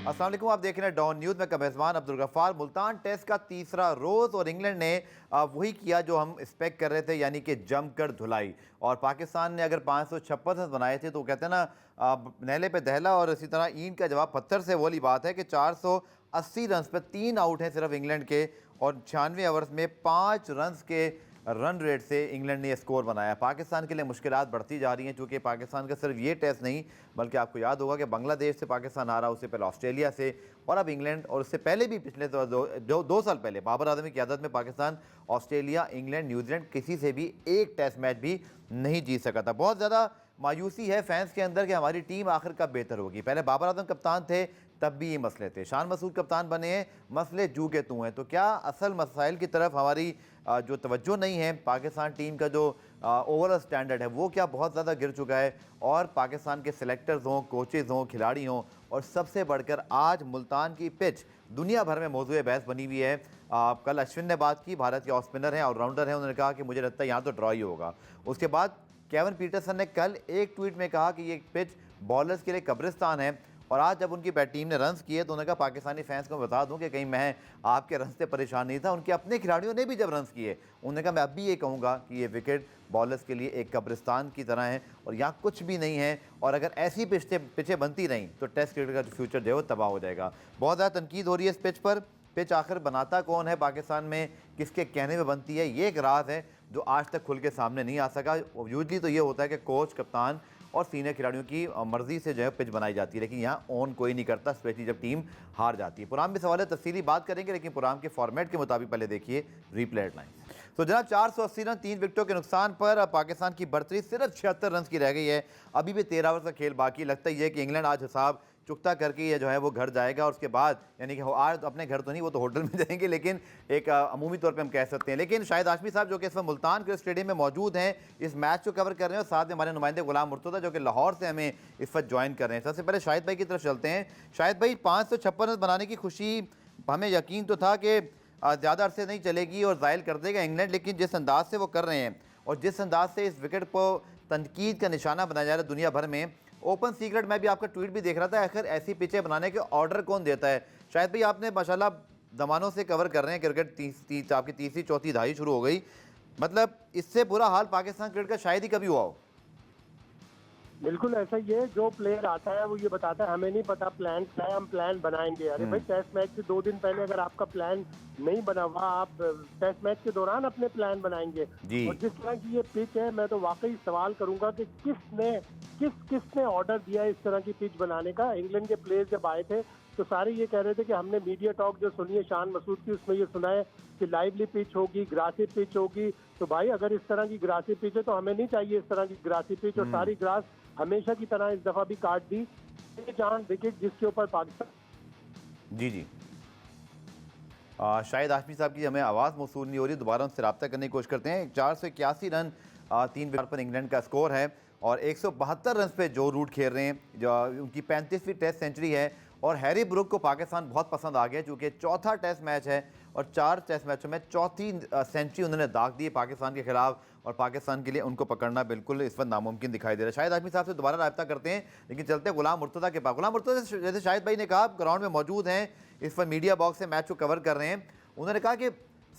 अस्सलाम वालेकुम, आप देख रहे हैं डॉन न्यूज़ में मेज़बान अब्दुल गफ्फार। मुल्तान टेस्ट का तीसरा रोज़ और इंग्लैंड ने वही किया जो हम एक्सपेक्ट कर रहे थे, यानी कि जमकर धुलाई। और पाकिस्तान ने अगर 556 रन बनाए थे तो कहते हैं ना नहले पे दहला, और इसी तरह ईंट का जवाब पत्थर से। वाली बात है कि 480 रन पर 3 आउट हैं सिर्फ इंग्लैंड के, और 96 ओवर्स में 5 रन के रन रेट से इंग्लैंड ने स्कोर बनाया। पाकिस्तान के लिए मुश्किलात बढ़ती जा रही हैं, क्योंकि पाकिस्तान का सिर्फ ये टेस्ट नहीं, बल्कि आपको याद होगा कि बांग्लादेश से पाकिस्तान हारा, उससे पहले ऑस्ट्रेलिया से, और अब इंग्लैंड, और उससे पहले भी पिछले दो साल पहले बाबर आजम की क़यादत में पाकिस्तान ऑस्ट्रेलिया, इंग्लैंड, न्यूजीलैंड किसी से भी एक टेस्ट मैच भी नहीं जीत सका था। बहुत ज़्यादा मायूसी है फैंस के अंदर कि हमारी टीम आखिर कब बेहतर होगी। पहले बाबर आजम कप्तान थे तब भी ये मसले थे, शान मसूद कप्तान बने हैं, मसले जू के तू हैं। तो क्या असल मसाइल की तरफ हमारी जो तवज्जो नहीं है, पाकिस्तान टीम का जो ओवरऑल स्टैंडर्ड है वो क्या बहुत ज़्यादा गिर चुका है, और पाकिस्तान के सिलेक्टर्स हों, कोचेज़ हों, खिलाड़ी हों, और सबसे बढ़कर आज मुल्तान की पिच दुनिया भर में मौजूद बहस बनी हुई है। कल अश्विन ने बात की, भारत के ऑफ स्पिनर हैं, ऑलराउंडर हैं, उन्होंने कहा कि मुझे लगता है यहाँ तो ड्रॉ ही होगा। उसके बाद केविन पीटरसन ने कल एक ट्वीट में कहा कि ये पिच बॉलर्स के लिए कब्रिस्तान है। और आज जब उनकी टीम ने रन्स किए तो उन्होंने कहा पाकिस्तानी फैंस को बता दूं कि कहीं मैं आपके रन से परेशान नहीं था। उनके अपने खिलाड़ियों ने भी जब रन्स किए उन्होंने कहा मैं अब भी ये कहूँगा कि ये विकेट बॉलर्स के लिए एक कब्रिस्तान की तरह है और यहाँ कुछ भी नहीं है, और अगर ऐसी पिचें बनती रहीं तो टेस्ट क्रिकेट का जो फ्यूचर जो है वो तबाह हो जाएगा। बहुत ज़्यादा तनकीद हो रही है इस पिच पर। पिच आखिर बनाता कौन है पाकिस्तान में, किसके कहने में बनती है, ये एक राज है जो आज तक खुल के सामने नहीं आ सका। यूजली तो ये होता है कि कोच, कप्तान और सीनियर खिलाड़ियों की मर्जी से जो है पिच बनाई जाती है, लेकिन यहाँ ऑन कोई नहीं करता, स्पेशली जब टीम हार जाती है। पुराम भी सवाल है, तफसीली बात करेंगे, लेकिन पुराम के फॉर्मेट के मुताबिक पहले देखिए रिप्ले हेडलाइन। तो जनाब 480 रन 3 विकेटों के नुकसान पर पाकिस्तान की बढ़तरी सिर्फ 76 रन की रह गई है। अभी भी 13 ओवर का खेल बाकी। लगता ही है कि इंग्लैंड आज हिसाब चुकता करके ये जो है वो घर जाएगा, और उसके बाद यानी कि आज अपने घर तो नहीं, वो तो होटल में जाएंगे, लेकिन एक अमूमी तौर पे हम कह सकते हैं। लेकिन शाहिद हाशमी साहब जो कि इस वक्त मुल्तान के स्टेडियम में मौजूद हैं, इस मैच को कवर कर रहे हैं, और साथ में हमारे नुमाइंदे गुलाम मुर्तज़ा जो कि लाहौर से हमें इस वक्त ज्वाइन कर रहे हैं। सबसे पहले शाहिद भाई की तरफ चलते हैं। शाहिद भाई, 556 रन बनाने की खुशी, हमें यकीन तो था कि ज़्यादा अरसे नहीं चलेगी और ज़ायल कर देगा इंग्लैंड, लेकिन जिस अंदाज से वो कर रहे हैं और जिस अंदाज से इस विकेट को तनकीद का निशाना बनाया जा रहा है दुनिया भर में, ओपन सीक्रेट, मैं भी आपका ट्वीट भी देख रहा था, आखिर ऐसी पिचें बनाने के ऑर्डर कौन देता है? शायद भाई आपने माशाल्लाह ज़मानों से कवर कर रहे हैं क्रिकेट, आपकी तीसरी चौथी दहाई शुरू हो गई, मतलब इससे बुरा हाल पाकिस्तान क्रिकेट का शायद ही कभी हुआ हो। बिल्कुल ऐसा ही है, जो प्लेयर आता है वो ये बताता है हमें नहीं पता प्लान क्या है, हम प्लान बनाएंगे। अरे भाई, टेस्ट मैच से 2 दिन पहले अगर आपका प्लान नहीं बना हुआ, आप टेस्ट मैच के दौरान अपने प्लान बनाएंगे। और जिस तरह की ये पिच है, मैं तो वाकई सवाल करूंगा कि किसने ऑर्डर दिया इस तरह की पिच बनाने का। इंग्लैंड के प्लेयर्स जब आए थे तो सारे ये कह रहे थे कि हमने मीडिया टॉक जो सुनी है शान मसूद की, उसमें ये सुना है कि लाइवली पिच होगी, ग्रासी पिच होगी। तो भाई अगर इस तरह की ग्रासी पिच है तो हमें नहीं चाहिए इस तरह की ग्रासी पिच, और सारी ग्रास हमेशा की तरह इस दफा भी काट दी। चांद विकेट जिसके ऊपर पाकिस्तान। जी शाहिद हाशमी साहब की हमें आवाज़ मौसूल नहीं हो रही, दोबारा उनसे रब्ता करने की कोशिश करते हैं। 481 रन 3 विकेट पर इंग्लैंड का स्कोर है, और 172 रन पे जो रूट खेल रहे हैं, जो उनकी 35वीं टेस्ट सेंचुरी है। और हैरी ब्रुक को पाकिस्तान बहुत पसंद आ गया, चूँकि चौथा टेस्ट मैच है और 4 टेस्ट मैचों में चौथी सेंचुरी उन्होंने दाग दी है पाकिस्तान के खिलाफ, और पाकिस्तान के लिए उनको पकड़ना बिल्कुल इस वक्त नामुमकिन दिखाई दे रहा है। शाहिद हाशमी साहब से दोबारा रब्ता करते हैं, लेकिन चलते हैं गुलाम मुर्तज़ा के पास। गुलाम मुर्तज़ा, जैसे शाहिद भाई ने कहा, ग्राउंड में मौजूद हैं, इस वक्त मीडिया बॉक्स से मैच को कवर कर रहे हैं, उन्होंने कहा कि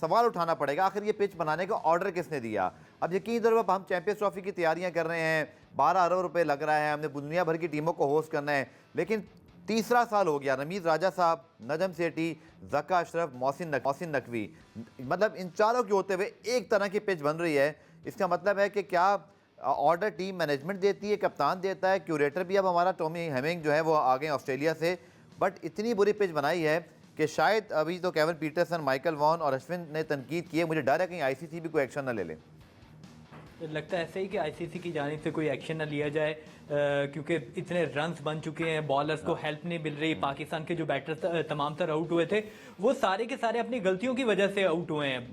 सवाल उठाना पड़ेगा आखिर ये पिच बनाने का ऑर्डर किसने दिया। अब यकीन तौर पर हम चैंपियंस ट्रॉफी की तैयारियां कर रहे हैं, 12 अरब रुपए लग रहा है, हमने दुनिया भर की टीमों को होस्ट करना है, लेकिन तीसरा साल हो गया, रमीज़ राजा साहब, नजम सेठी, ज़का अशरफ, मोहसिन नकवी, मतलब इन चारों के होते हुए एक तरह की पिच बन रही है। इसका मतलब है कि क्या ऑर्डर टीम मैनेजमेंट देती है, कप्तान देता है, क्यूरेटर भी अब हमारा टॉमी हेमिंग जो है वो आ गए ऑस्ट्रेलिया से, बट इतनी बुरी पिच बनाई है कि शायद अभी तो केविन पीटरसन, माइकल वॉन और अश्विन ने तनकीद की है, मुझे डर है कहीं आईसीसी भी कोई एक्शन ना ले ले। लगता है ऐसे ही कि आईसीसी की जानिब से कोई एक्शन ना लिया जाए, क्योंकि इतने रन्स बन चुके हैं, बॉलर्स को हेल्प नहीं मिल रही। पाकिस्तान के जो बैटर्स तमाम तर आउट हुए थे वो सारे के सारे अपनी गलतियों की वजह से आउट हुए हैं।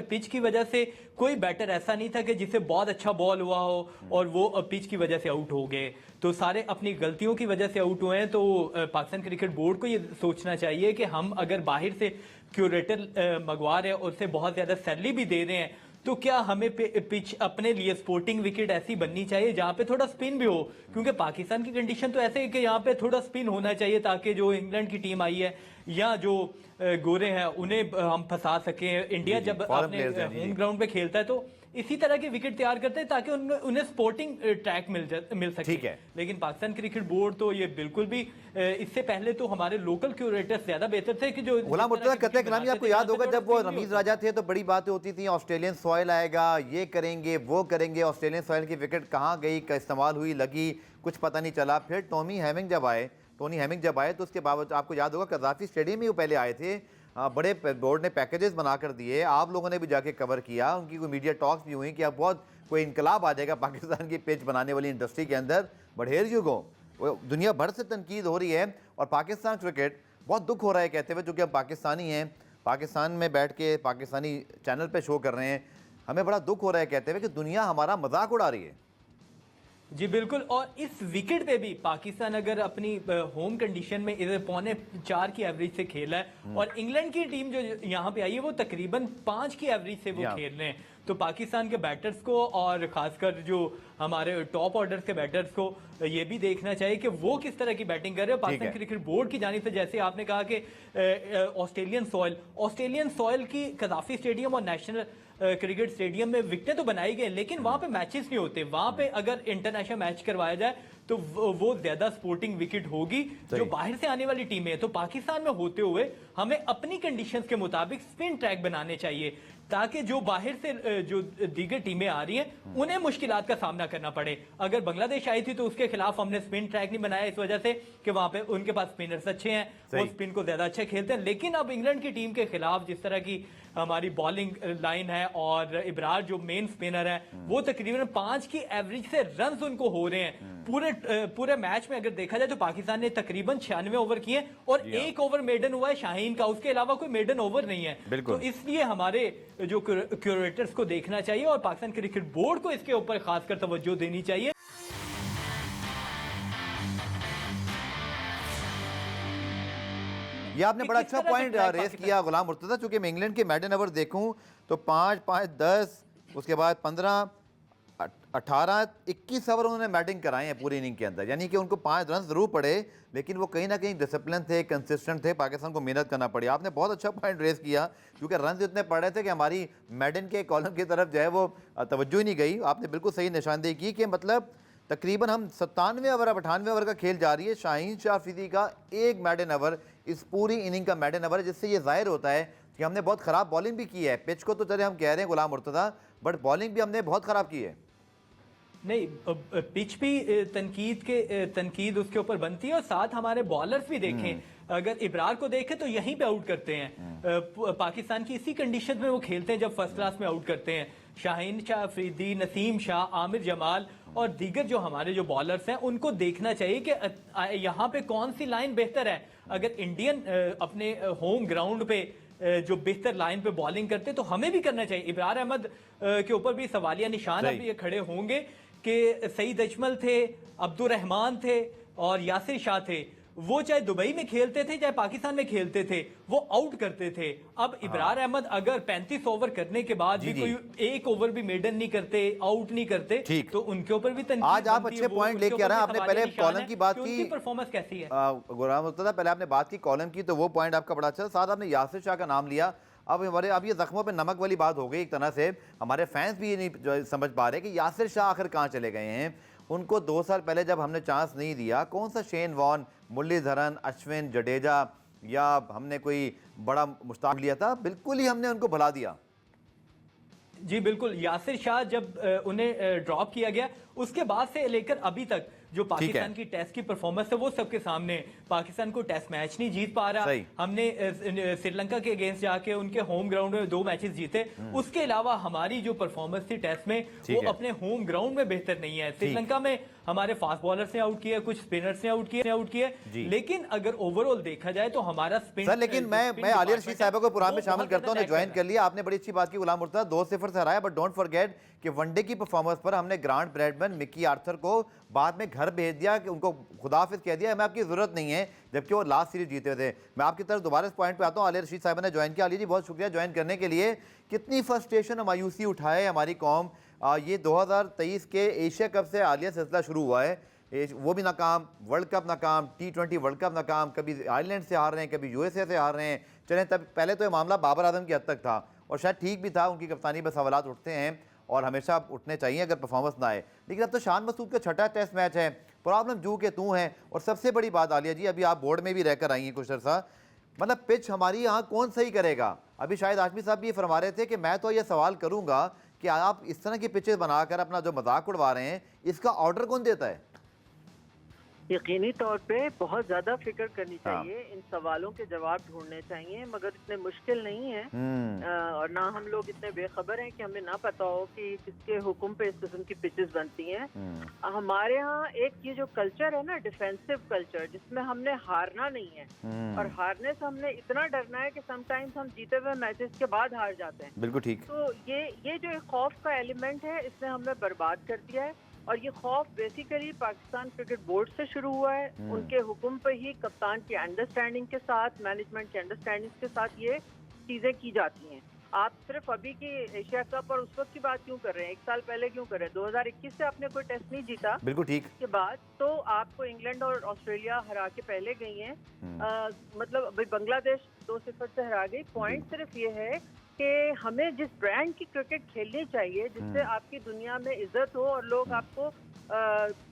पिच की वजह से कोई बैटर ऐसा नहीं था कि जिसे बहुत अच्छा बॉल हुआ हो और वो पिच की वजह से आउट हो गए, तो सारे अपनी गलतियों की वजह से आउट हुए हैं। तो पाकिस्तान क्रिकेट बोर्ड को ये सोचना चाहिए कि हम अगर बाहर से क्यूरेटर मंगवा रहे हैं और उससे बहुत ज़्यादा सैलरी भी दे रहे हैं, तो क्या हमें पिच अपने लिए स्पोर्टिंग विकेट ऐसी बननी चाहिए जहां पे थोड़ा स्पिन भी हो, क्योंकि पाकिस्तान की कंडीशन तो ऐसे है कि यहाँ पे थोड़ा स्पिन होना चाहिए ताकि जो इंग्लैंड की टीम आई है या जो गोरे हैं उन्हें हम फंसा सकें। इंडिया जी, जब foreign अपने players हैं, जी, होम जी। ग्राउंड पे खेलता है तो इसी तरह के विकेट तैयार करते हैं ताकि उन्हें स्पोर्टिंग ट्रैक मिल सके। ठीक है। लेकिन पाकिस्तान क्रिकेट बोर्ड तो ये बिल्कुल भी इससे पहले तो हमारे लोकल क्यूरेटर्स ज्यादा बेहतर थे कि जो गुलाम मुर्तजा कत्ल कलामी, आपको याद होगा जब वो रमीज राजा थे तो बड़ी बातें होती थी, ऑस्ट्रेलियन सॉइल आएगा, ये करेंगे वो करेंगे। ऑस्ट्रेलियन सॉइल की विकेट कहाँ गई, का इस्तेमाल हुई, लगी, कुछ पता नहीं चला। फिर टोनी हेमिंग जब आए तो उसके बावजूद आपको याद होगा कज़ाफी स्टेडियम में वो पहले आए थे। बड़े बोर्ड ने पैकेजेस बनाकर दिए, आप लोगों ने भी जाके कवर किया, उनकी कोई मीडिया टॉक्स भी हुई कि अब बहुत कोई इनकलाब आ जाएगा पाकिस्तान की पिच बनाने वाली इंडस्ट्री के अंदर। बट हियर यू गो, दुनिया भर से तनकीद हो रही है और पाकिस्तान क्रिकेट बहुत दुख हो रहा है कहते हुए, चूँकि हम पाकिस्तानी हैं, पाकिस्तान में बैठ के पाकिस्तानी चैनल पे शो कर रहे हैं, हमें बड़ा दुख हो रहा है कहते हुए कि दुनिया हमारा मजाक उड़ा रही है। जी बिल्कुल, और इस विकेट पे भी पाकिस्तान अगर अपनी होम कंडीशन में इधर 3.25 की एवरेज से खेला है और इंग्लैंड की टीम जो यहाँ पे आई है वो तकरीबन 5 की एवरेज से वो खेल रहे हैं, तो पाकिस्तान के बैटर्स को और खासकर जो हमारे टॉप ऑर्डर के बैटर्स को ये भी देखना चाहिए कि वो किस तरह की बैटिंग कर रहे हैं। पाकिस्तान क्रिकेट बोर्ड की जानिब से जैसे आपने कहा कि ऑस्ट्रेलियन सॉइल की कज़ाफी स्टेडियम और नेशनल क्रिकेट स्टेडियम में विकेटें तो बनाई गई, लेकिन वहां पे मैचेस नहीं होते। वहां पे अगर इंटरनेशनल मैच करवाया जाए तो वो ज्यादा स्पोर्टिंग विकेट होगी जो बाहर से आने वाली टीमें हैं। तो पाकिस्तान में होते हुए हमें अपनी कंडीशंस के मुताबिक स्पिन ट्रैक बनाने चाहिए ताकि जो बाहर से जो दीगर टीमें आ रही हैं उन्हें मुश्किलात का सामना करना पड़े। अगर बांग्लादेश आई थी तो उसके खिलाफ हमने स्पिन ट्रैक नहीं बनाया इस वजह से कि वहां पे उनके पास स्पिनर्स अच्छे हैं, वो स्पिन को ज्यादा अच्छे खेलते हैं। लेकिन अब इंग्लैंड की टीम के खिलाफ जिस तरह की हमारी बॉलिंग लाइन है और इब्रार जो मेन स्पिनर है वो तकरीबन 5 की एवरेज से रन उनको हो रहे हैं। पूरे मैच में अगर देखा जाए तो पाकिस्तान ने तकरीबन 96 ओवर किए और एक ओवर मेडन हुआ है शाहीन का, उसके अलावा कोई मेडन ओवर नहीं है। तो इसलिए हमारे जो क्यूरेटर्स को देखना चाहिए और पाकिस्तान क्रिकेट बोर्ड को इसके ऊपर खासकर तवज्जो देनी चाहिए। ये आपने बड़ा अच्छा पॉइंट रेस किया गुलाम मुर्तजा। चूंकि मैं इंग्लैंड के मेडन ओवर देखूं तो 5, 5, 10, उसके बाद 15, 18, 21 ओवर उन्होंने बैटिंग कराए हैं पूरी इनिंग के अंदर, यानी कि उनको 5 रन जरूर पड़े लेकिन वो कहीं ना कहीं डिसिप्लिन थे, कंसिस्टेंट थे, पाकिस्तान को मेहनत करना पड़ी। आपने बहुत अच्छा पॉइंट रेस किया क्योंकि रन इतने पड़ रहे थे कि हमारी मेडन के कॉलम की तरफ जो है वो तवज्जो ही नहीं गई। आपने बिल्कुल सही निशानदेही की कि मतलब तकरीबन हम 97 ओवर अब 98 ओवर का खेल जारी है। शाहीन शाह अफरीदी का एक मेडन ओवर इस पूरी इनिंग का मेडन ओवर है, जिससे ये जाहिर होता है कि हमने बहुत ख़राब बॉलिंग भी की है। पिच को तो चले हम कह रहे हैं गुलाम मुर्तज़ा, बट बॉलिंग भी हमने बहुत ख़राब की है। नहीं, पिच भी तनकीद उसके ऊपर बनती है और साथ हमारे बॉलर्स भी देखें, अगर इब्रार को देखें तो यहीं पे आउट करते हैं। पाकिस्तान की इसी कंडीशन में वो खेलते हैं जब फर्स्ट क्लास में आउट करते हैं। शाहीन शाह अफरीदी, नसीम शाह, आमिर जमाल और दीगर जो हमारे जो बॉलर्स हैं उनको देखना चाहिए कि यहाँ पे कौन सी लाइन बेहतर है। अगर इंडियन अपने होम ग्राउंड पे जो बेहतर लाइन पे बॉलिंग करते तो हमें भी करना चाहिए। इब्रार अहमद के ऊपर भी सवालिया निशान अब ये खड़े होंगे कि सईद अजमल थे, अब्दुल रहमान थे और यासिर शाह थे, वो चाहे दुबई में खेलते थे चाहे पाकिस्तान में खेलते थे, वो आउट करते थे। अब इब्रार अहमद अगर 35 ओवर करने के बाद भी कोई एक ओवर भी मेडन नहीं करते, आउट नहीं करते, तो उनके ऊपर भी तनकीद। आज आप अच्छे पॉइंट लेके आ रहे हैं। आपने पहले कॉलम की बात की, परफॉर्मेंस कैसी है गुलाम मुर्तज़ा, पहले आपने बात की कॉलम की तो वो पॉइंट आपका बड़ा अच्छा। साथ आपने यासिर शाह का नाम लिया। अब ये जख्मों पे नमक वाली बात हो गई एक तरह से। हमारे फैंस भी ये नहीं समझ पा रहे कि यासिर शाह आखिर कहाँ चले गए हैं। उनको 2 साल पहले जब हमने चांस नहीं दिया, कौन सा शेन वॉन, मुरलीधरन, अश्विन, जडेजा या हमने कोई बड़ा मुश्ताक लिया था? बिल्कुल ही हमने उनको भुला दिया। जी बिल्कुल, यासिर शाह जब उन्हें ड्रॉप किया गया उसके बाद से लेकर अभी तक जो पाकिस्तान की टेस्ट की परफॉर्मेंस है वो सबके सामने। पाकिस्तान को टेस्ट मैच नहीं जीत पा रहा। हमने श्रीलंका के अगेंस्ट जाके उनके होम ग्राउंड में 2 मैचेस जीते। उसके अलावा हमारी जो परफॉर्मेंस थी टेस्ट में वो अपने होम ग्राउंड में बेहतर नहीं है। श्रीलंका में हमारे फास्ट बॉलर्स ने आउट किया, कुछ स्पिनर्स ने आउट किया, लेकिन अगर ओवरऑल देखा जाए तो हमारा स्पिन सर, लेकिन मैं आलिया रशीद साहब को प्रोग्राम में शामिल करता हूं, ज्वाइन कर लिया। आपने बड़ी अच्छी बात की गुलाम मुर्तज़ा, 2-0 से हराया, बट डोंट फॉरगेट कि वनडे की परफॉर्मेंस पर हमने ग्रांट ब्रैडमैन, मिकी आर्थर को बाद में घर घर भेज दिया, कि उनको खुदाफिज कह दिया, हमें आपकी ज़रूरत नहीं है, जबकि वो लास्ट सीरीज जीते हुए थे। मैं आपकी तरफ दोबारा इस पॉइंट पे आता हूँ। आलिया रशीद साहिबा ने ज्वाइन किया। आलिया जी बहुत शुक्रिया ज्वाइन करने के लिए। कितनी फ्रस्ट्रेशन और मायूसी उठाए हमारी कौम। ये 2023 के एशिया कप से आलिया सिलसिला शुरू हुआ है, वो भी नाकाम, वर्ल्ड कप नाकाम, T20 वर्ल्ड कप नाकाम, कभी आयरलैंड से हार रहे हैं, कभी USA से हार रहे हैं। चलें, तब पहले तो ये मामला बाबर आजम की हद तक था और शायद ठीक भी था, उनकी कप्तानी पर सवालात उठते हैं और हमेशा उठने चाहिए अगर परफॉर्मेंस ना आए। लेकिन अब तो शान मसूद का छठा टेस्ट मैच है, प्रॉब्लम जू के तू हैं। और सबसे बड़ी बात आलिया जी, अभी आप बोर्ड में भी रहकर आई हैं कुछ अर्सा, मतलब पिच हमारी यहाँ कौन सही करेगा। अभी शायद आशमी साहब भी ये फरमा रहे थे कि मैं तो ये सवाल करूँगा कि आप इस तरह की पिचेस बनाकर अपना जो मजाक उड़वा रहे हैं, इसका ऑर्डर कौन देता है? यकीनी तौर पे बहुत ज्यादा फिक्र करनी चाहिए, इन सवालों के जवाब ढूंढने चाहिए, मगर इतने मुश्किल नहीं है। और ना हम लोग इतने बेखबर हैं कि हमें ना पता हो कि किसके हुक्म पे इस किस्म की पिचेस बनती हैं। हमारे यहाँ एक ये जो कल्चर है ना, डिफेंसिव कल्चर, जिसमें हमने हारना नहीं है और हारने से हमने इतना डरना है कि समटाइम्स हम जीते हुए मैचेस के बाद हार जाते हैं। बिल्कुल ठीक। तो ये जो एक खौफ का एलिमेंट है, इसने हमें बर्बाद कर दिया है। और ये खौफ बेसिकली पाकिस्तान क्रिकेट बोर्ड से शुरू हुआ है। उनके हुक्म पे ही कप्तान की अंडरस्टैंडिंग के साथ, मैनेजमेंट की अंडरस्टैंडिंग के साथ ये चीजें की जाती हैं। आप सिर्फ अभी की एशिया कप और उस वक्त की बात क्यों कर रहे हैं, एक साल पहले क्यों कर रहे हैं? 2021 से आपने कोई टेस्ट नहीं जीता। बिल्कुल ठीक। के बाद तो आपको इंग्लैंड और ऑस्ट्रेलिया हरा के पहले गई हैं। मतलब अभी बांग्लादेश 2-0 से हरा गई। पॉइंट सिर्फ ये है कि हमें जिस ब्रांड की क्रिकेट खेलनी चाहिए, जिससे आपकी दुनिया में इज्जत हो और लोग आपको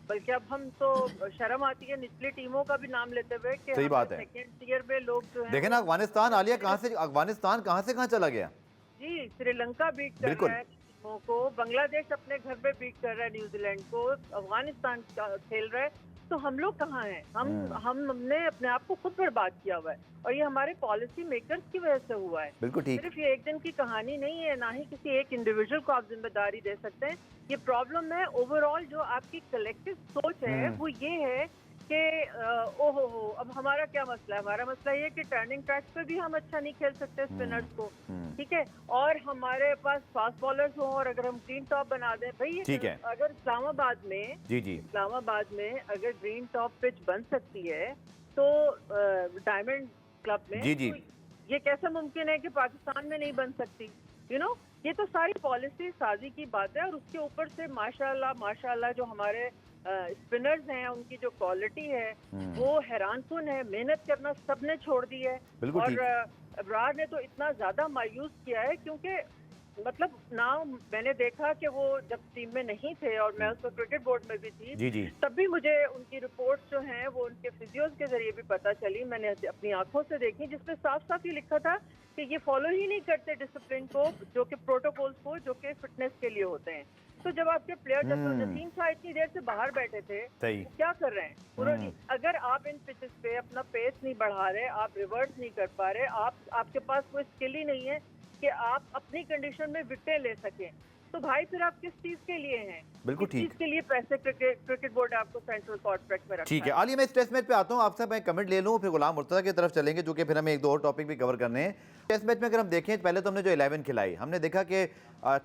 बल्कि अब हम तो शर्म आती है निचली टीमों का भी नाम लेते हुए कि सही बात है। सेकेंड ईयर में लोग जो है, देखें ना अफगानिस्तान, आलिया अफगानिस्तान कहाँ से कहाँ चला गया। जी, श्रीलंका बीट कर रहा है टीमों को, बांग्लादेश अपने घर में बीट कर रहा है न्यूजीलैंड को, अफगानिस्तान खेल रहा है। तो हम लोग कहाँ हैं? हमने अपने आप को खुद बर्बाद किया हुआ है और ये हमारे पॉलिसी मेकर्स की वजह से हुआ है। बिल्कुल ठीक। सिर्फ ये एक दिन की कहानी नहीं है, ना ही किसी एक इंडिविजुअल को आप जिम्मेदारी दे सकते हैं। ये प्रॉब्लम है ओवरऑल, जो आपकी कलेक्टिव सोच है वो ये है कि ओहो हो, अब हमारा क्या मसला है? हमारा मसला ये कि टर्निंग ट्रैक्स पे भी हम अच्छा नहीं खेल सकते स्पिनर्स को, ठीक है, और हमारे पास फास्ट बॉलर्स हो और अगर हम ग्रीन टॉप बना दें, भाई ठीक है, अगर इस्लामाबाद में इस्लामाबाद में अगर ग्रीन टॉप पिच बन सकती है तो डायमंड क्लब में तो ये कैसे मुमकिन है कि पाकिस्तान में नहीं बन सकती? ये तो सारी पॉलिसी साजी की बात है। और उसके ऊपर से माशाल्लाह जो हमारे स्पिनर्स हैं, उनकी जो क्वालिटी है वो हैरानकुन है। मेहनत करना सबने छोड़ दी है और अबरार ने तो इतना ज्यादा मायूस किया है, क्योंकि मतलब ना मैंने देखा कि वो जब टीम में नहीं थे और मैं उस वक्त क्रिकेट बोर्ड में भी थी, तब भी मुझे उनकी रिपोर्ट्स जो हैं वो उनके फिजियोज के जरिए भी पता चली, मैंने अपनी आंखों से देखी, जिसमें साफ साफ ये लिखा था कि ये फॉलो ही नहीं करते डिसिप्लिन को, जो कि प्रोटोकॉल्स को, जो कि फिटनेस के लिए होते हैं। तो जब आपके प्लेयर नसीम शाह इतनी देर से बाहर बैठे थे, क्या कर रहे हैं उन्होंने? अगर आप इन पिचेस पे अपना पेस नहीं बढ़ा रहे, आप रिवर्स नहीं कर पा रहे, आपके पास कोई स्किल ही नहीं है कि आप अपनी कंडीशन में विकेट ले सकें, तो भाई फिर आप किस चीज के लिए हैं? बिल्कुल ठीक। चीज के लिए पैसे क्रिकेट बोर्ड आपको सेंट्रल कॉन्ट्रैक्ट में रखा है। ठीक है आलिया, मैं इस टेस्ट मैच पे आता हूँ, आपसे मैं कमेंट ले लूँ, फिर गुलाम मुर्तज़ा की तरफ चलेंगे, जो कि फिर हमें एक दो और टॉपिक भी कवर करने हैं। टेस्ट मैच में अगर हम देखें, पहले तो हमने जो 11 खिलाई, हमने देखा कि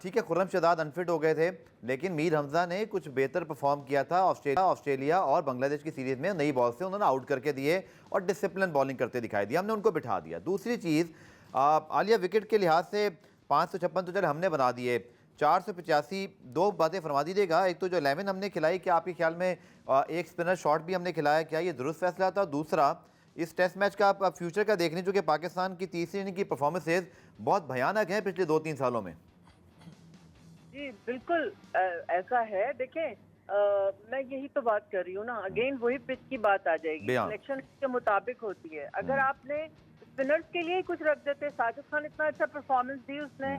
ठीक है खुर्रम शहजाद अनफिट हो गए थे, लेकिन मीर हमजा ने कुछ बेहतर परफॉर्म किया था। ऑस्ट्रेलिया और बांग्लादेश की सीरीज में नई बॉल से उन्होंने आउट करके दिए और डिसिप्लिन बॉलिंग करते दिखाई दिया, हमने उनको बिठा दिया। दूसरी चीज़ आलिया, विकेट के लिहाज से 556 तो चले हमने बना दिए, 485। दो बातें फरमा दीजिएगा, एक तो जो 11 हमने खिलाई, क्या आपके ख्याल में एक स्पिनर शॉट भी हमने खिलाया, क्या ये दुरुस्त फैसला था? दूसरा, इस टेस्ट मैच का आप फ्यूचर का देख लें, जो कि पाकिस्तान की तीसरी इनिंग की परफॉर्मेंसेज बहुत भयानक है पिछले 2-3 सालों में। जी बिल्कुल ऐसा है। देखें मैं यही तो बात कर रही हूँ ना, अगेन वही पिच की बात आ जाएगी, सिलेक्शन के मुताबिक होती है। अगर आपने स्पिनर्स के लिए कुछ रख देते, साजिद खान इतना अच्छा परफॉर्मेंस दी, उसने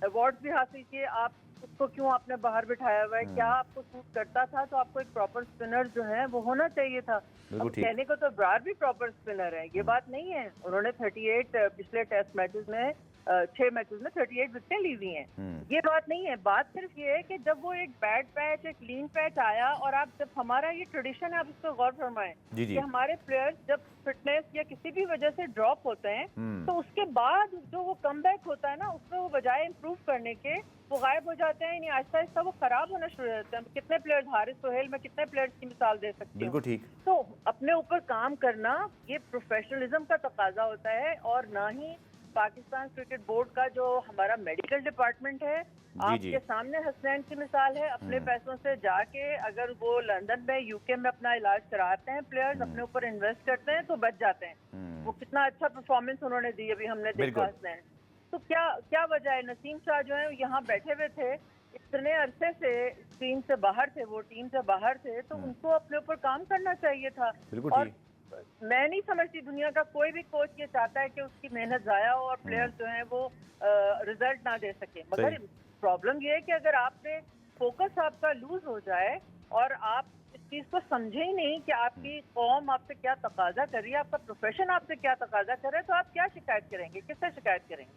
अवार्ड भी हासिल किए, आप उसको क्यों आपने बाहर बिठाया हुआ है? क्या आपको सूट करता था? तो आपको एक प्रॉपर स्पिनर जो है वो होना चाहिए था। कहने को तो ब्रार भी प्रॉपर स्पिनर है, ये बात नहीं है। उन्होंने 38 पिछले टेस्ट मैचेस में 6 मैचेस में 38 विकेटें ली हुई हैं, ये बात नहीं है। बात सिर्फ ये है कि जब वो एक बैड पैच, एक लीन पैच आया, और आप जब हमारा ये ट्रेडिशन है, आप इसको गौर फरमाएं कि हमारे प्लेयर्स जब फिटनेस या किसी भी वजह से ड्रॉप होते हैं तो उसके बाद जो वो कमबैक होता है ना, उसमें वो बजाय इम्प्रूव करने के वो गायब हो जाते हैं, यानी आहिस्ता आहिस्ता वो खराब होना शुरू हो जाते हैं। कितने प्लेयर्स, हारिस सोहेल में कितने प्लेयर्स की मिसाल दे सकती हूँ। बिल्कुल ठीक। तो अपने ऊपर काम करना ये प्रोफेशनलिज्म का तकाजा होता है, और ना ही पाकिस्तान क्रिकेट बोर्ड का जो हमारा मेडिकल डिपार्टमेंट है, आपके सामने हसनैन की मिसाल है, अपने पैसों से जाके अगर वो लंदन में, यूके में अपना इलाज कराते हैं, प्लेयर्स अपने ऊपर इन्वेस्ट करते हैं तो बच जाते हैं। वो कितना अच्छा परफॉर्मेंस उन्होंने दी, अभी हमने देखा हसनैन। तो क्या वजह है? नसीम शाह जो है यहाँ बैठे हुए थे, इतने अरसे से टीम से बाहर थे, वो टीम से बाहर थे, तो उनको अपने ऊपर काम करना चाहिए था। और मैं नहीं समझती दुनिया का कोई भी कोच ये चाहता है कि उसकी मेहनत जाया हो और प्लेयर्स जो हैं वो रिजल्ट ना दे सके। मगर प्रॉब्लम ये है कि अगर आपने फोकस आपका लूज हो जाए और आप इस चीज को समझे ही नहीं कि आपकी कौम आपसे क्या तकाजा कर रही है, आपका प्रोफेशन आपसे क्या तकाजा कर रहा है, तो आप क्या शिकायत करेंगे, किससे शिकायत करेंगे?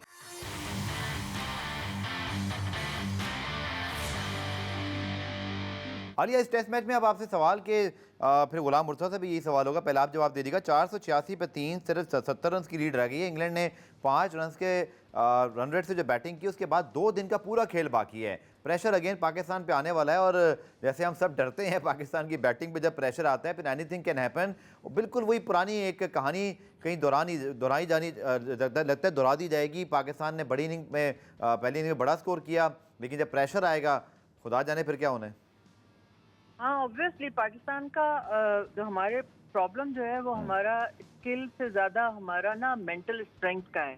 आलिया, इस टेस्ट मैच में अब आपसे सवाल के फिर गुलाम मुर्तज़ा से भी यही सवाल होगा, पहले आप जवाब दे दीजिएगा। 486 पे 3, सिर्फ 70 रन की लीड रह गई है। इंग्लैंड ने 5 रन के रन रेट से जो बैटिंग की, उसके बाद 2 दिन का पूरा खेल बाकी है। प्रेशर अगेन पाकिस्तान पे आने वाला है, और जैसे हम सब डरते हैं पाकिस्तान की बैटिंग पे जब प्रेशर आता है, फिर एनीथिंग कैन हैपन। बिल्कुल वही पुरानी एक कहानी कहीं दोहराई जानी लगता है, दोहरा दी जाएगी। पाकिस्तान ने बड़ी इनिंग में पहली इनिंग में बड़ा स्कोर किया, लेकिन जब प्रेशर आएगा खुदा जाने फिर क्या होना है। हाँ, ऑब्वियसली पाकिस्तान का जो हमारे प्रॉब्लम जो है वो हमारा स्किल से ज्यादा हमारा ना मेंटल स्ट्रेंथ का है।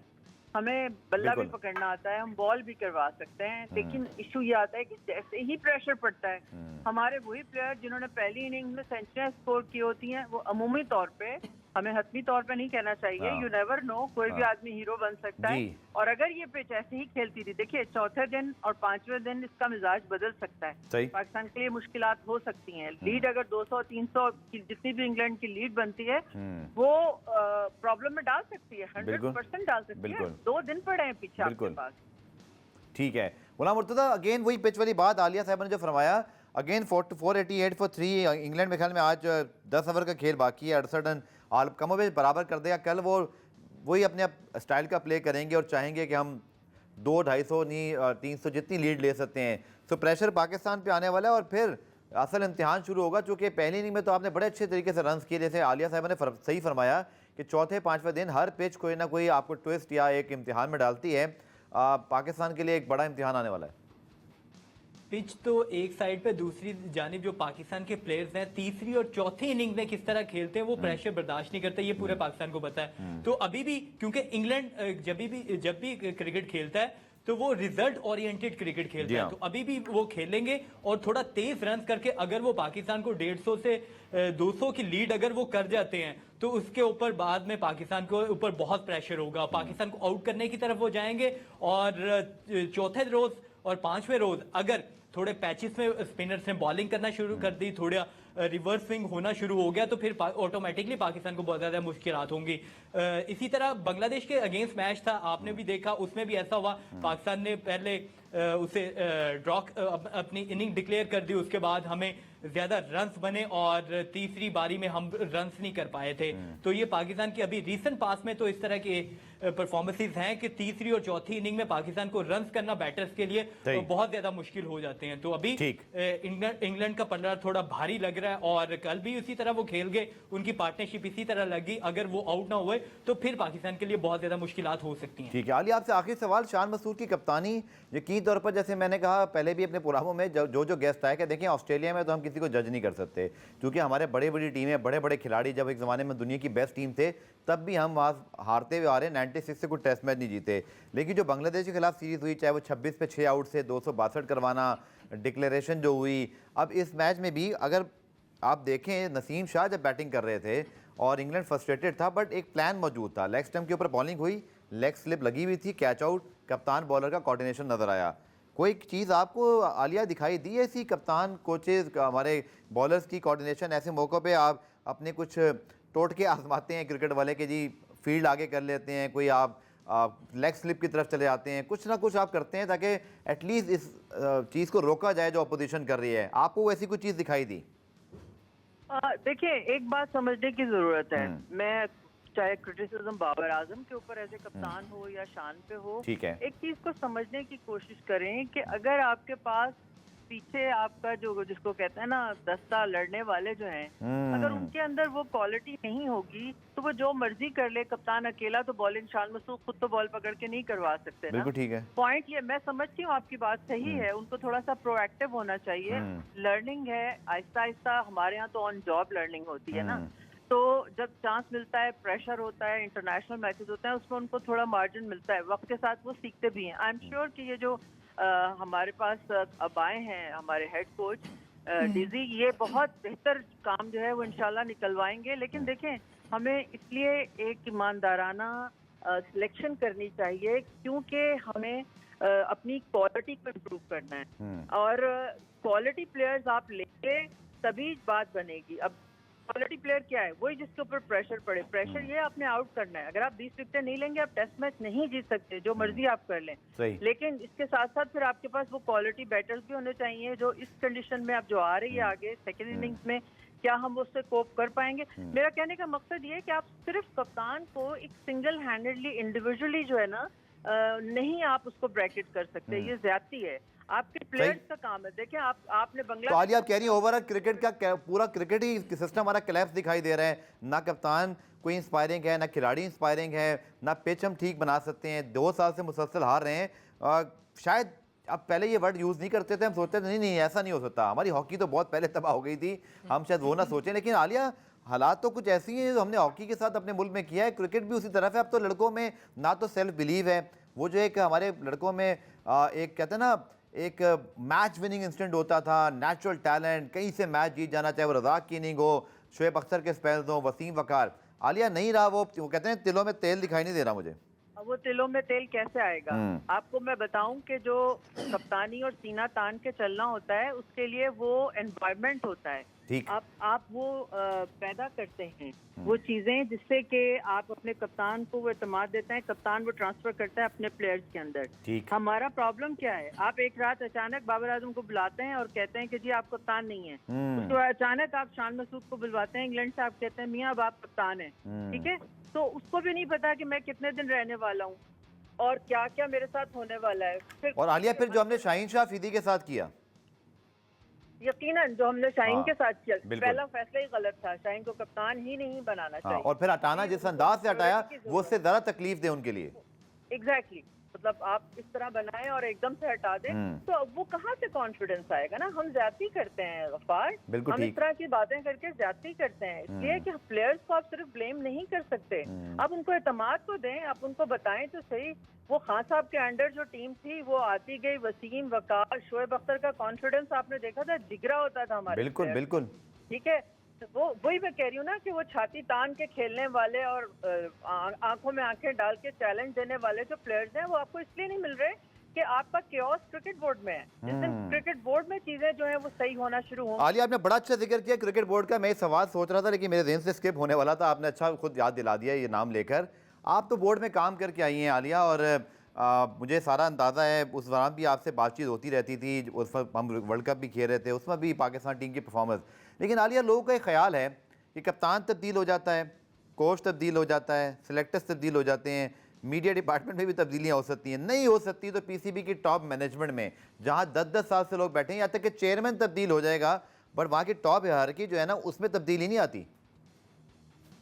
हमें बल्ला भी पकड़ना आता है, हम बॉल भी करवा सकते हैं, लेकिन इशू ये आता है कि जैसे ही प्रेशर पड़ता है, हमारे वही प्लेयर जिन्होंने पहली इनिंग में सेंचुरियां स्कोर की होती हैं, वो अमूमी तौर पे, हमें हतमी तौर पे नहीं कहना चाहिए, यू नेवर नो, कोई भी आदमी हीरो बन सकता है। और अगर ये पिच ऐसे ही खेलती थी, देखिए चौथे दिन और 5वें दिन इसका मिजाज बदल सकता है। पाकिस्तान के लिए मुश्किलात हो सकती हैं। लीड अगर 200-300 की जितनी भी इंग्लैंड की लीड बनती है, वो प्रॉब्लम में डाल सकती है, 100% डाल सकती है। 2 दिन पड़े हैं पीछे आपके पास। ठीक है गुलाम मुर्तज़ा, अगेन वही पिच वाली बात आलिया साहब ने जो फरमाया, अगेन 488 फॉर 3। इंग्लैंड में ख्याल में आज 10 ओवर का खेल बाकी है, 68 रन कमोबेश बराबर कर देगा। कल वो वही अपने स्टाइल का प्ले करेंगे और चाहेंगे कि हम 200-250 नहीं 300 जितनी लीड ले सकते हैं। तो प्रेशर पाकिस्तान पे आने वाला है, और फिर असल इम्तिहान शुरू होगा। चूँकि पहली इनिंग में तो आपने बड़े अच्छे तरीके से रन किए, जैसे आलिया साहब ने सही फरमाया कि चौथे 5वें दिन हर पिच कोई ना कोई आपको ट्विस्ट या एक इम्तिहान में डालती है। पाकिस्तान के लिए एक बड़ा इम्तिहान आने वाला है। पिच तो एक साइड पे, दूसरी जानिब जो पाकिस्तान के प्लेयर्स हैं तीसरी और चौथी इनिंग में किस तरह खेलते हैं, वो प्रेशर बर्दाश्त नहीं करते, ये पूरे पाकिस्तान को पता है। तो अभी भी क्योंकि इंग्लैंड जब भी क्रिकेट खेलता है तो वो रिजल्ट ओरिएंटेड क्रिकेट खेलता है, तो अभी भी वो खेलेंगे और थोड़ा तेज रन करके अगर वो पाकिस्तान को 150 से 200 की लीड अगर वो कर जाते हैं, तो उसके ऊपर बाद में पाकिस्तान के ऊपर बहुत प्रेशर होगा, पाकिस्तान को आउट करने की तरफ वो जाएंगे। और चौथे रोज और 5वें रोज अगर थोड़े पैचेस में स्पिनर्स ने बॉलिंग करना शुरू कर दी, थोड़ा रिवर्स स्विंग होना शुरू हो गया, तो फिर ऑटोमेटिकली पाकिस्तान को बहुत ज़्यादा मुश्किलात होंगी। इसी तरह बांग्लादेश के अगेंस्ट मैच था, आपने भी देखा, उसमें भी ऐसा हुआ, पाकिस्तान ने पहले उसे ड्रॉ अपनी इनिंग डिक्लेयर कर दी, उसके बाद हमें ज्यादा रन्स बने और तीसरी बारी में हम रन्स नहीं कर पाए थे। तो ये पाकिस्तान की अभी रीसेंट पास में तो इस तरह के परफॉर्मेंसेस हैं कि तीसरी और चौथी इनिंग में पाकिस्तान को रन्स करना बैटर्स के लिए तो बहुत ज्यादा मुश्किल हो जाते हैं। तो अभी इंग्लैंड का पलड़ा थोड़ा भारी लग रहा है, और कल भी उसी तरह वो खेल गए, उनकी पार्टनरशिप इसी तरह लगी, अगर वो आउट ना हुए तो फिर पाकिस्तान के लिए बहुत ज्यादा मुश्किलात हो सकती हैं। ठीक है आली, आपसे आखिरी सवाल, शान मसूद की कप्तानी यकीन तौर पर, जैसे मैंने कहा पहले भी अपने प्रोग्रामों में, जो गेस्ट आए, कि देखिए ऑस्ट्रेलिया में तो हम किसी को जज नहीं कर सकते, क्योंकि हमारे बड़ी बड़ी टीमें, बड़े बड़े खिलाड़ी जब एक ज़माने में दुनिया की बेस्ट टीम थे, तब भी हम वहाँ हारते हुए आ रहे हैं। 96 से कोई टेस्ट मैच नहीं जीते। लेकिन जो बांग्लादेश के खिलाफ सीरीज़ हुई, चाहे वो 26 पे 6 आउट से 262 करवाना, डिक्लेरेशन जो हुई, अब इस मैच में भी अगर आप देखें, नसीम शाह जब बैटिंग कर रहे थे और इंग्लैंड फ्रस्ट्रेटेड था, बट एक प्लान मौजूद था, लेग स्टंप के ऊपर बॉलिंग हुई, लेग स्लिप लगी हुई थी, कैच आउट, कप्तान बॉलर का कोऑर्डिनेशन नज़र आया। कोई चीज़ आपको आलिया दिखाई दी ऐसी, कप्तान कोचेज हमारे बॉलर्स की कोऑर्डिनेशन, ऐसे मौक़ों पे आप अपने कुछ टोटके आजमाते हैं क्रिकेट वाले के, जी फील्ड आगे कर लेते हैं, कोई आप लेग स्लिप की तरफ चले जाते हैं, कुछ ना कुछ आप करते हैं ताकि एटलीस्ट इस चीज़ को रोका जाए जो अपोजिशन कर रही है। आपको ऐसी कोई चीज़ दिखाई दी? देखिए, एक बात समझने की ज़रूरत है, मैं चाहे क्रिटिसिज्म बाबर आजम के ऊपर एज ए कप्तान हो या शान पे हो, ठीक है। एक चीज को समझने की कोशिश करें कि अगर आपके पास पीछे आपका जो जिसको कहते हैं ना दस्ता लड़ने वाले जो हैं, अगर उनके अंदर वो क्वालिटी नहीं होगी तो वो जो मर्जी कर ले, कप्तान अकेला तो बॉलिंग शान मसूद खुद तो बॉल पकड़ के नहीं करवा सकते ना। बिल्कुल ठीक है। पॉइंट ये, मैं समझती हूँ आपकी बात सही है, उनको थोड़ा सा प्रोएक्टिव होना चाहिए। लर्निंग है, आहिस्ता आहिस्ता, हमारे यहाँ तो ऑन जॉब लर्निंग होती है ना, तो जब चांस मिलता है, प्रेशर होता है, इंटरनेशनल मैचेस होते हैं, उसमें उनको थोड़ा मार्जिन मिलता है, वक्त के साथ वो सीखते भी हैं। आई एम श्योर कि ये जो हमारे पास अब आए हैं हमारे हेड कोच डीजी, ये बहुत बेहतर काम जो है वो इंशाल्लाह निकलवाएंगे। लेकिन देखें, हमें इसलिए एक ईमानदाराना सिलेक्शन करनी चाहिए क्योंकि हमें अपनी क्वालिटी को इम्प्रूव करना है, और क्वालिटी प्लेयर्स आप लेके तभी बात बनेगी। अब क्वालिटी प्लेयर क्या है? वही जिसके ऊपर प्रेशर पड़े। प्रेशर ये आपने आउट करना है। अगर आप 20 विकेटें नहीं लेंगे, आप टेस्ट मैच नहीं जीत सकते, जो मर्जी आप कर लें। लेकिन इसके साथ साथ फिर आपके पास वो क्वालिटी बैटर्स भी होने चाहिए जो इस कंडीशन में अब जो आ रही है आगे सेकेंड इनिंग्स में, क्या हम उससे कोप कर पाएंगे। मेरा कहने का मकसद ये है कि आप सिर्फ कप्तान को एक सिंगल हैंडेडली इंडिविजुअली जो है ना नहीं आप उसको ब्रैकेट कर सकते, ये ज्यादती है। आपके प्लेयर्स का काम है। देखिए, आपने बंगला, तो आलिया आप कह रही है ओवरऑल क्रिकेट का पूरा क्रिकेट ही सिस्टम हमारा कोलैप्स दिखाई दे रहा है। ना कप्तान कोई इंस्पायरिंग है, ना खिलाड़ी इंस्पायरिंग है, ना पिच हम ठीक बना सकते हैं। 2 साल से मुसलसल हार रहे हैं। शायद अब पहले ये वर्ड यूज़ नहीं करते थे, हम सोचते थे नहीं नहीं ऐसा नहीं हो सकता, हमारी हॉकी तो बहुत पहले तबाह हो गई थी, हम शायद वो ना सोचें। लेकिन आलिया, हालात तो कुछ ऐसी हैं जो हमने हॉकी के साथ अपने मुल्क में किया है, क्रिकेट भी उसी तरफ है। अब तो लड़कों में ना तो सेल्फ बिलीव है, वो जो एक हमारे लड़कों में एक कहते हैं ना एक मैच विनिंग इंस्टेंट होता था, नेचुरल टैलेंट, कहीं से मैच जीत जाना, चाहे वो रज़ाक की इनिंग हो, शोएब अख्तर के स्पेल्स हो, वसीम वकार। आलिया नहीं रहा वो कहते हैं तिलों में तेल दिखाई नहीं दे रहा मुझे। वो तिलों में तेल कैसे आएगा? आपको मैं बताऊं कि जो कप्तानी और सीना तान के चलना होता है, उसके लिए वो एनवायरनमेंट होता है। आप वो पैदा करते हैं वो चीजें जिससे कि आप अपने कप्तान को वो एतमाद देते हैं, कप्तान वो ट्रांसफर करता है अपने प्लेयर्स के अंदर। हमारा प्रॉब्लम क्या है? आप एक रात अचानक बाबर आजम को बुलाते हैं और कहते हैं कि जी आप कप्तान नहीं है, उसके बाद अचानक आप शान मसूद को बुलवाते हैं इंग्लैंड से, आप कहते हैं मियाँ अब आप कप्तान है, ठीक है? तो उसको भी नहीं पता कि मैं कितने दिन रहने वाला हूँ और क्या क्या मेरे साथ होने वाला है। और आलिया, फिर जो हमने शाहीन शाह अफरीदी के साथ किया, यकीनन जो हमने शाहीन के साथ किया, पहला फैसला ही गलत था, शाहीन को कप्तान ही नहीं बनाना चाहिए। और फिर हटाना जिस अंदाज से हटाया वो उससे ज़्यादा तकलीफ दे उनके लिए। एग्जैक्टली, मतलब आप इस तरह बनाएं और एकदम से हटा दें तो अब वो कहाँ से कॉन्फिडेंस आएगा ना। हम ज्यादती करते हैं गफ्फार, हम इस तरह की बातें करके ज्यादती करते हैं, इसलिए कि प्लेयर्स को आप सिर्फ ब्लेम नहीं कर सकते, आप उनको एतमाद तो दें, आप उनको बताएं तो सही। वो खान साहब के अंडर जो टीम थी वो आती गई, वसीम वकार, शोएब अख्तर का कॉन्फिडेंस आपने देखा था, जिगरा होता था हमारे। बिल्कुल बिल्कुल, ठीक है, वो वही मैं कह रही हूँ ना कि वो छाती तान के खेलने वाले और आंखों में आंखें डाल के चैलेंज देने वाले जो प्लेयर्स हैं वो आपको इसलिए नहीं मिल रहे कि आपका केओस क्रिकेट बोर्ड में है। जिस दिन क्रिकेट बोर्ड में चीजें जो है वो सही होना शुरू हो। आलिया, आपने बड़ा अच्छा जिक्र किया क्रिकेट बोर्ड का। मैं सवाल सोच रहा था लेकिन मेरे ज़हन से स्किप होने वाला था, आपने अच्छा खुद याद दिला दिया ये नाम लेकर। आप तो बोर्ड में काम करके आई हैं आलिया, और मुझे सारा अंदाज़ा है उस दौरान भी आपसे बातचीत होती रहती थी, उस वक्त हम वर्ल्ड कप भी खेल रहे थे, उसमें भी पाकिस्तान टीम की परफॉर्मेंस। लेकिन आलिया, लोगों का एक ख्याल है कि कप्तान तब्दील हो जाता है, कोच तब्दील हो जाता है, सिलेक्टर्स तब्दील हो जाते हैं, मीडिया डिपार्टमेंट में भी तब्दीलियाँ हो सकती हैं। नहीं हो सकती तो पीसीबी की टॉप मैनेजमेंट में जहाँ 10-10 साल से लोग बैठे हैं, यहाँ तक कि चेयरमैन तब्दील हो जाएगा, बट वहाँ की टॉप हायरार्की जो है ना उसमें तब्दीली नहीं आती।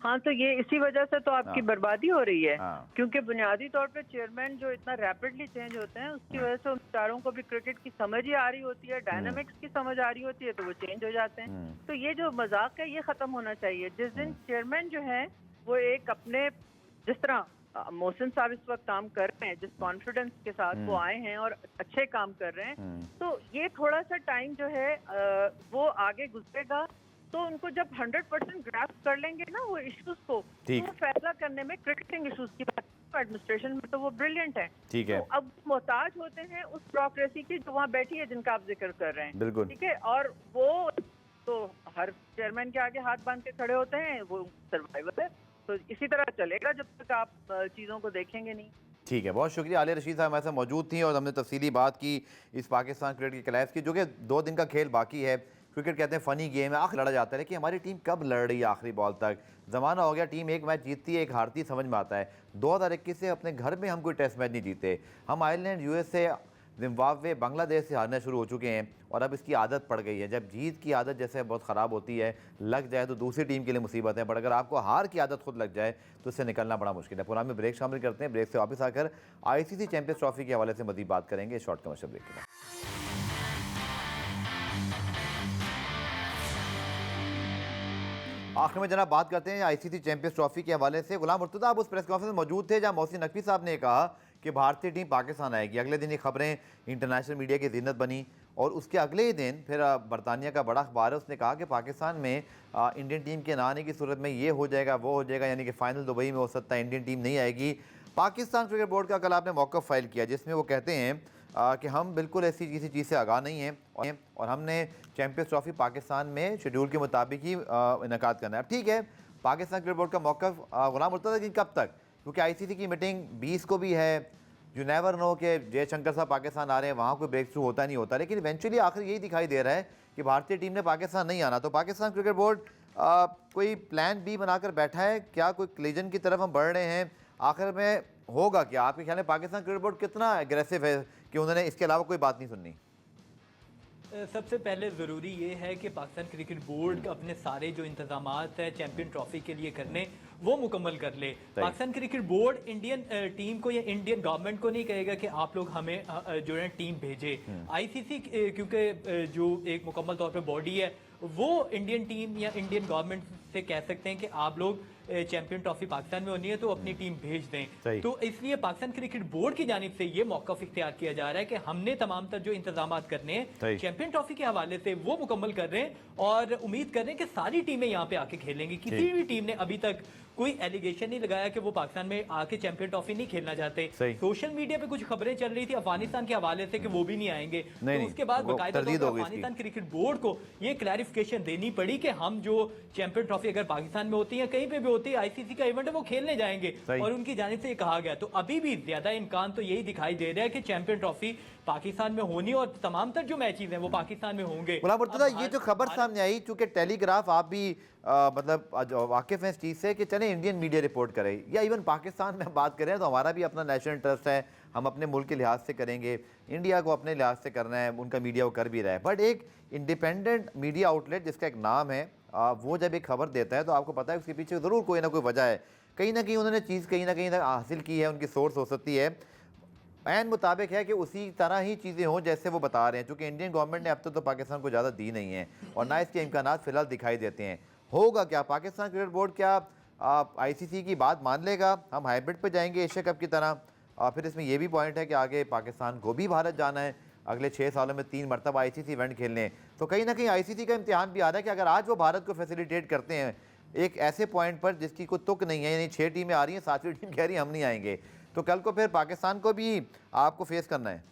हाँ, तो ये इसी वजह से तो आपकी बर्बादी हो रही है, क्योंकि बुनियादी तौर पे चेयरमैन जो इतना रैपिडली चेंज होते हैं उसकी वजह से उन चारों को भी क्रिकेट की समझ ही आ रही होती है, डायनामिक्स की समझ आ रही होती है, तो वो चेंज हो जाते हैं। तो ये जो मजाक है ये खत्म होना चाहिए। जिस दिन चेयरमैन जो है वो एक अपने, जिस तरह मोहसिन साहब इस वक्त काम कर रहे हैं, जिस कॉन्फिडेंस के साथ वो आए हैं और अच्छे काम कर रहे हैं, तो ये थोड़ा सा टाइम जो है वो आगे गुजरेगा तो उनको जब 100% ग्रास्प कर लेंगे ना वो इश्यूज को, तो वो फैसला करने में क्रिकेटिंग इश्यूज की बात, एडमिनिस्ट्रेशन में तो वो ब्रिलियंट है। ठीक है, तो अब मोहताज होते हैं उस ब्यूरोक्रेसी की जो वहाँ बैठी है जिनका आप जिक्र कर रहे हैं। बिल्कुल ठीक है, और वो तो हर चेयरमैन के आगे हाथ बांध के खड़े होते हैं, वो सर्वाइवल है। तो इसी तरह चलेगा जब तक आप चीज़ों को देखेंगे नहीं। ठीक है, बहुत शुक्रिया। आलिया रशीद साहब हमारे साथ मौजूद थी और हमने तफसीली बात की इस पाकिस्तान क्रिकेट के क्लैश की, जो कि 2 दिन का खेल बाकी है। क्रिकेट कहते हैं फ़नी गेम है, आखिर लड़ा जाता है, लेकिन हमारी टीम कब लड़ रही है आखिरी बॉल तक? ज़माना हो गया टीम एक मैच जीतती है, एक हारती है, समझ में आता है। 2021 से अपने घर में हम कोई टेस्ट मैच नहीं जीते। हम आयरलैंड, यूएसए, जिम्बाब्वे, बांग्लादेश से हारना शुरू हो चुके हैं और अब इसकी आदत पड़ गई है। जब जीत की आदत जैसे बहुत ख़राब होती है, लग जाए तो दूसरी टीम के लिए मुसीबत है, बट अगर आपको हार की आदत खुद लग जाए तो इससे निकलना बड़ा मुश्किल है। प्रोग्राम में ब्रेक शामिल करते हैं, ब्रेक से वापस आकर आईसीसी चैंपियंस ट्रॉफी के हवाले से मज़ीद बात करेंगे शॉर्ट कमर्शियल ब्रेक के बाद। आखिर में जनाब बात करते हैं आईसीसी चैंपियंस ट्रॉफी के हवाले से। गुलाम मुर्तज़ा, आप उस प्रेस कॉन्फ्रेंस में मौजूद थे जहां मोहसिन नकवी साहब ने कहा कि भारतीय टीम पाकिस्तान आएगी। अगले दिन ये खबरें इंटरनेशनल मीडिया की ज़ीनत बनी और उसके अगले ही दिन फिर बरतानिया का बड़ा अखबार है, उसने कहा कि पाकिस्तान में इंडियन टीम के ना आने की सूरत में ये हो जाएगा, वो हो जाएगा, यानी कि फ़ाइनल दुबई में हो सकता है, इंडियन टीम नहीं आएगी। पाकिस्तान क्रिकेट बोर्ड का कल आपने मौक़िफ़ फाइल किया जिसमें वो कहते हैं कि हम बिल्कुल ऐसी किसी चीज़ से आगाह नहीं हैं और हमने चैंपियंस ट्रॉफी पाकिस्तान में शेड्यूल के मुताबिक ही इनेकाद करना है। अब ठीक है, पाकिस्तान क्रिकेट बोर्ड का मौक़िफ़ गुलाम मुर्तज़ा, लेकिन कब तक? क्योंकि आईसीसी की मीटिंग 20 को भी है। यू नेवर नो कि जयशंकर साहब पाकिस्तान आ रहे हैं, वहाँ कोई ब्रेक थ्रू होता नहीं होता, लेकिन इवेंचुअली आखिर यही दिखाई दे रहा है कि भारतीय टीम ने पाकिस्तान नहीं आना। तो पाकिस्तान क्रिकेट बोर्ड कोई प्लान बी बनाकर बैठा है क्या? कोई क्लीजन की तरफ हम बढ़ रहे हैं? आखिर में होगा क्या? आपके ख्याल में पाकिस्तान क्रिकेट बोर्ड कितना एग्रेसिव है कि उन्होंने इसके अलावा कोई बात नहीं सुननी? सबसे पहले ज़रूरी ये है कि पाकिस्तान क्रिकेट बोर्ड अपने सारे जो इंतजामात है चैंपियन ट्रॉफी के लिए करने वो मुकम्मल कर ले। Pakistan cricket board Indian team को या इंडियन गवर्नमेंट को नहीं कहेगा कि आप लोग हमें जो है टीम भेजे। आईसीसी क्योंकि जो एक मुकम्मल तौर पे बॉडी है वो इंडियन टीम या इंडियन गवर्नमेंट से कह सकते हैं कि आप लोग चैंपियन ट्रॉफी पाकिस्तान में होनी है तो अपनी टीम भेज दें। तो इसलिए पाकिस्तान क्रिकेट बोर्ड की जानिब से ये मौक़िफ़ इख्तियार किया जा रहा है कि हमने तमाम तर जो इंतजाम करने हैं चैंपियन ट्रॉफी के हवाले से वो मुकम्मल कर रहे हैं और उम्मीद कर रहे हैं कि सारी टीमें यहाँ पे आके खेलेंगी। किसी भी टीम ने अभी तक कोई एलिगेशन नहीं लगाया कि वो पाकिस्तान में आके चैंपियन ट्रॉफी नहीं खेलना चाहते। सोशल मीडिया पे कुछ खबरें चल रही थी अफगानिस्तान के हवाले से कि वो भी नहीं आएंगे, तो उसके बाद बाकायदा अफगानिस्तान क्रिकेट बोर्ड को ये क्लैरिफिकेशन देनी पड़ी कि हम जो चैंपियन ट्रॉफी अगर पाकिस्तान में होती है कहीं पे भी होती है, आईसीसी का इवेंट है, वो खेलने जाएंगे और उनकी जानिब से ये कहा गया। तो अभी भी ज्यादा इम्कान तो यही दिखाई दे रहा है कि चैंपियन ट्रॉफी पाकिस्तान में होनी और तमाम तर जो मैचेस हैं वो पाकिस्तान में होंगे। गुलाम मुर्तज़ा, ये जो खबर सामने आई, चूंकि टेलीग्राफ आप भी मतलब वाकिफ हैं इस चीज़ से कि चले इंडियन मीडिया रिपोर्ट करे या इवन पाकिस्तान में बात करें तो हमारा भी अपना नेशनल इंटरेस्ट है, हम अपने मुल्क के लिहाज से करेंगे, इंडिया को अपने लिहाज से करना है, उनका मीडिया वो कर भी रहा है। बट एक इंडिपेंडेंट मीडिया आउटलेट जिसका एक नाम है वो जब एक खबर देता है तो आपको पता है उसके पीछे ज़रूर कोई ना कोई वजह है, कहीं ना कहीं उन्होंने चीज़ कहीं ना कहीं हासिल की है, उनकी सोर्स हो सकती है। ऐन मुताबिक है कि उसी तरह ही चीज़ें हों जैसे वो बता रहे हैं, चूँकि इंडियन गवर्नमेंट ने अब तक तो पाकिस्तान को ज़्यादा दी नहीं है और ना इसके इम्कानात फ़िलहाल दिखाई देते हैं। होगा क्या? पाकिस्तान क्रिकेट बोर्ड क्या आईसीसी की बात मान लेगा? हम हाइब्रिड पे जाएंगे एशिया कप की तरह? फिर इसमें यह भी पॉइंट है कि आगे पाकिस्तान को भी भारत जाना है, अगले 6 सालों में 3 मरतबा आईसीसी इवेंट खेलने हैं। तो कहीं ना कहीं आईसीसी का इम्तिहान भी आ रहा है कि अगर आज वो भारत को फैसिलिटेट करते हैं एक ऐसे पॉइंट पर जिसकी कोई तुक नहीं है, यानी 6 टीमें आ रही हैं, 7वीं टीम कह रही है हम नहीं आएंगे, तो कल को फिर पाकिस्तान को भी आपको फेस करना है।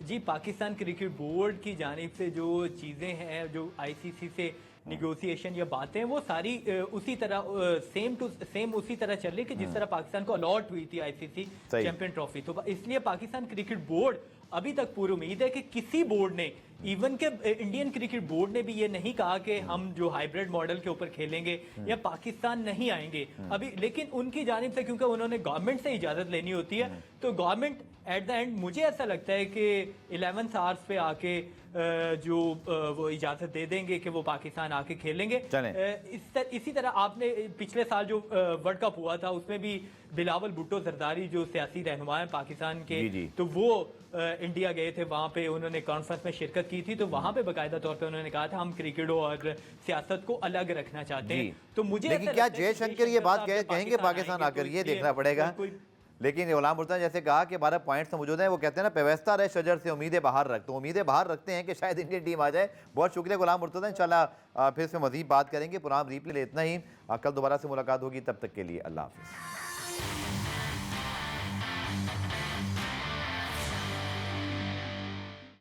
जी, पाकिस्तान क्रिकेट बोर्ड की जानिब से जो चीज़ें हैं, जो आईसीसी से निगोसिएशन या बातें, वो सारी उसी तरह सेम टू सेम उसी तरह चल रही कि जिस तरह पाकिस्तान को अलॉट हुई थी आईसीसी चैंपियन ट्रॉफी। तो इसलिए पाकिस्तान क्रिकेट बोर्ड अभी तक पूरी उम्मीद है कि किसी बोर्ड ने, इवन के इंडियन क्रिकेट बोर्ड ने भी ये नहीं कहा कि हम जो हाइब्रिड मॉडल के ऊपर खेलेंगे या पाकिस्तान नहीं आएंगे अभी, लेकिन उनकी जानिब से क्योंकि उन्होंने गवर्नमेंट से इजाज़त लेनी होती है तो गवर्नमेंट एट द एंड मुझे ऐसा लगता है कि 11 आवर्स पे आके जो वो इजाज़त दे देंगे कि वो पाकिस्तान आके खेलेंगे। इसी तरह आपने पिछले साल जो वर्ल्ड कप हुआ था उसमें भी बिलावल भुट्टो जरदारी जो सियासी रहनुमा है पाकिस्तान के, तो वो इंडिया गए थे, वहाँ पे उन्होंने कॉन्फ्रेंस में शिरकत की थी, तो वहाँ पे बाकायदा तौर पे उन्होंने कहा था हम क्रिकेट और सियासत को अलग रखना चाहते हैं। तो मुझे लेकिन क्या जयशंकर ये बात कहेंगे पाकिस्तान आकर? ये देखना पड़ेगा। लेकिन गुलाम मुर्तज़ा जैसे कहा कि 12 पॉइंट्स मौजूद हैं, वो कहते हैं ना पेवस्ता रहे शजर से उम्मीदें बाहर रख, तो उम्मीदें बाहर रखते हैं कि शायद इंडियन टीम आ जाए। बहुत शुक्रिया गुलाम मुर्तज़ा, इंशाल्लाह फिर से मज़ीद बात करेंगे। प्रोग्राम रिप्ले इतना ही, कल दोबारा से मुलाकात होगी, तब तक के लिए अल्लाह हाफ़िज़।